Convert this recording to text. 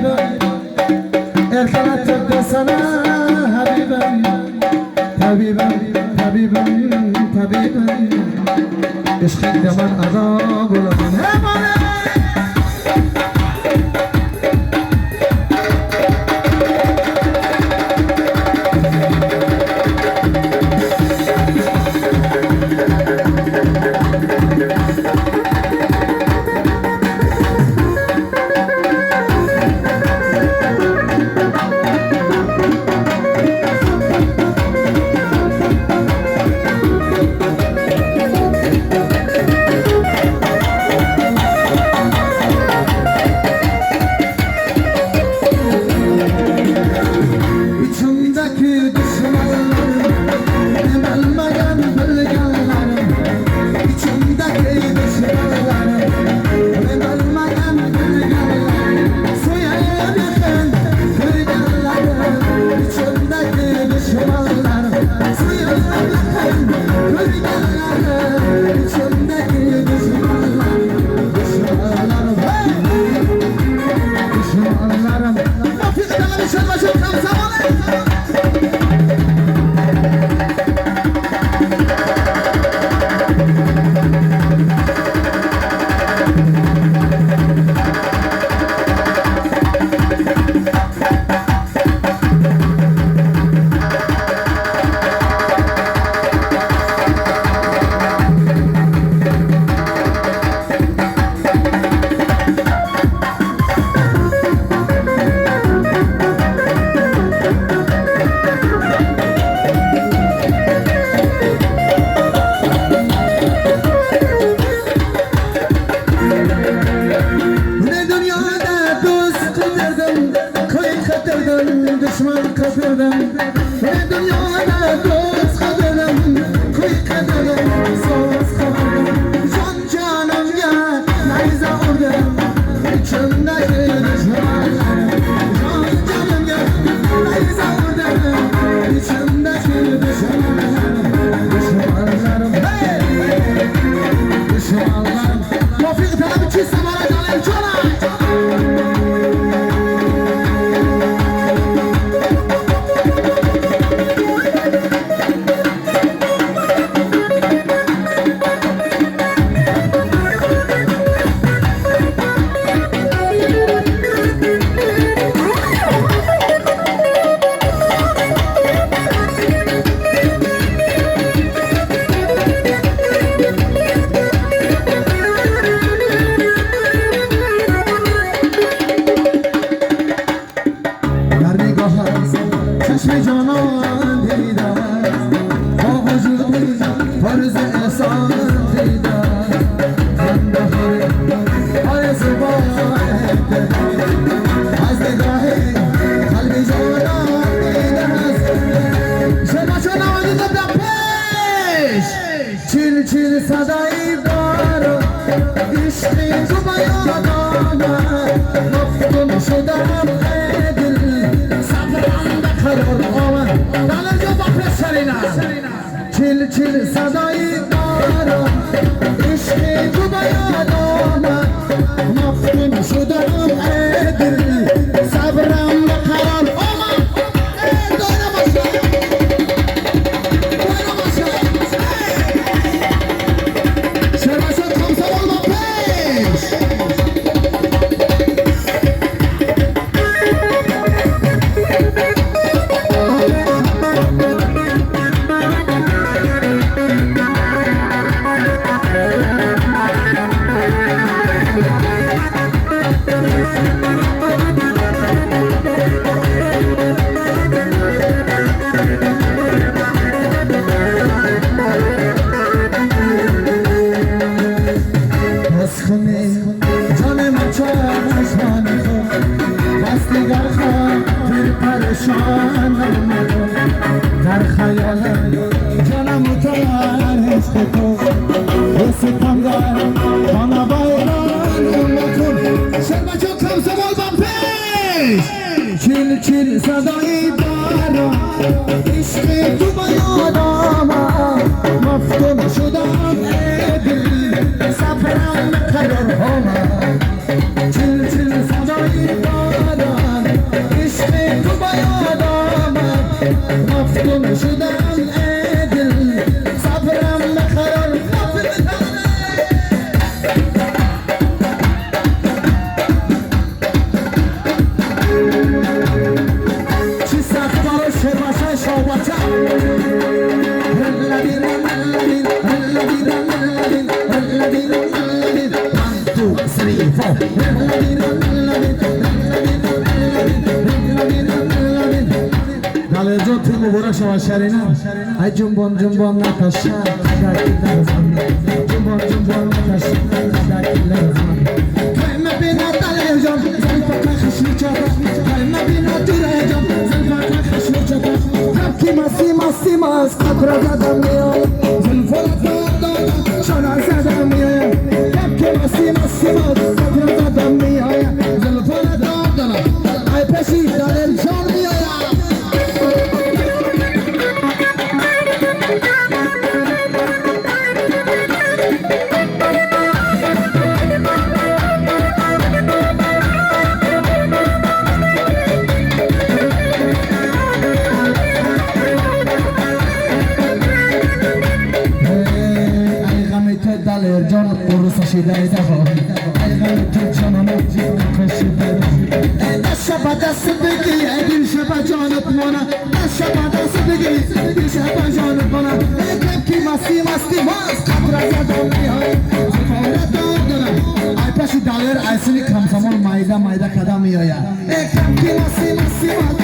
حبيبم ارتبطت بسنة حبيبم حبيبم حبيبم حبيبم عشقك من عذاب ولمن düşman kazandım ve dünyada dost kazandım kuy kazandım sos kazandım can canım ya neyse orada içimdeki düşmanlarım can canım ya neyse orada içimdeki düşmanlarım hey düşmanlarım Tofik tabi ki samara canım çolay چشم جانان دیدم با وجود فرض احسان دیدم خنده های زبان از نگاه قلب جانان دیدم شما چون آمدید در پیش چیل چیل صدایی دارم عشقی تو بیان آمد مفتون شدم قرار آمد دلر جو باپر سرینا چیل چیل صدایی دارم عشقی تو بیاد آمد مفتون شدم ای دل صبرم به قرار آمد ای داره باشه داره باشه شما شد خمسه بال با پیش در خیالم جانم متوار عشق تو رسیدم در خانه بایران کن شرمه چون کم سوال با پیش چیل چیل صدایی دارم عشق تو بیاد آمد مفتون شدم ای دل سفرم قرار آمد چیل چیل صدایی دارم Dalej jotu mubarak şavaşlarına. Ay cumbon cumbon Natasha, kadakiler zaman. Cumbon cumbon Natasha, kadakiler zaman. Kayma bina dalejam, zalfaka khashmi chata. Kayma bina durejam, zalfaka khashmi chata. Kapki masi masi mas, khatra zadamiya. Zulfala da shana zadamiya. Kapki masi masi mas, khatra zadamiya. Zulfala da ay peshi dalel jammiya. Can orası şiddet var. Ayağını tutacağım kaşıdır. Şabada sıdıkı, bir şaba canıp bana. Şabada sıdıkı, bir şaba canıp bana. Kepki masti masti mas, kadraza dönüyor. Zıfara döndüler. Ay peşi dalir, aysını kamsamol mayda mayda kadamıyor ya. Kepki masti masti mas.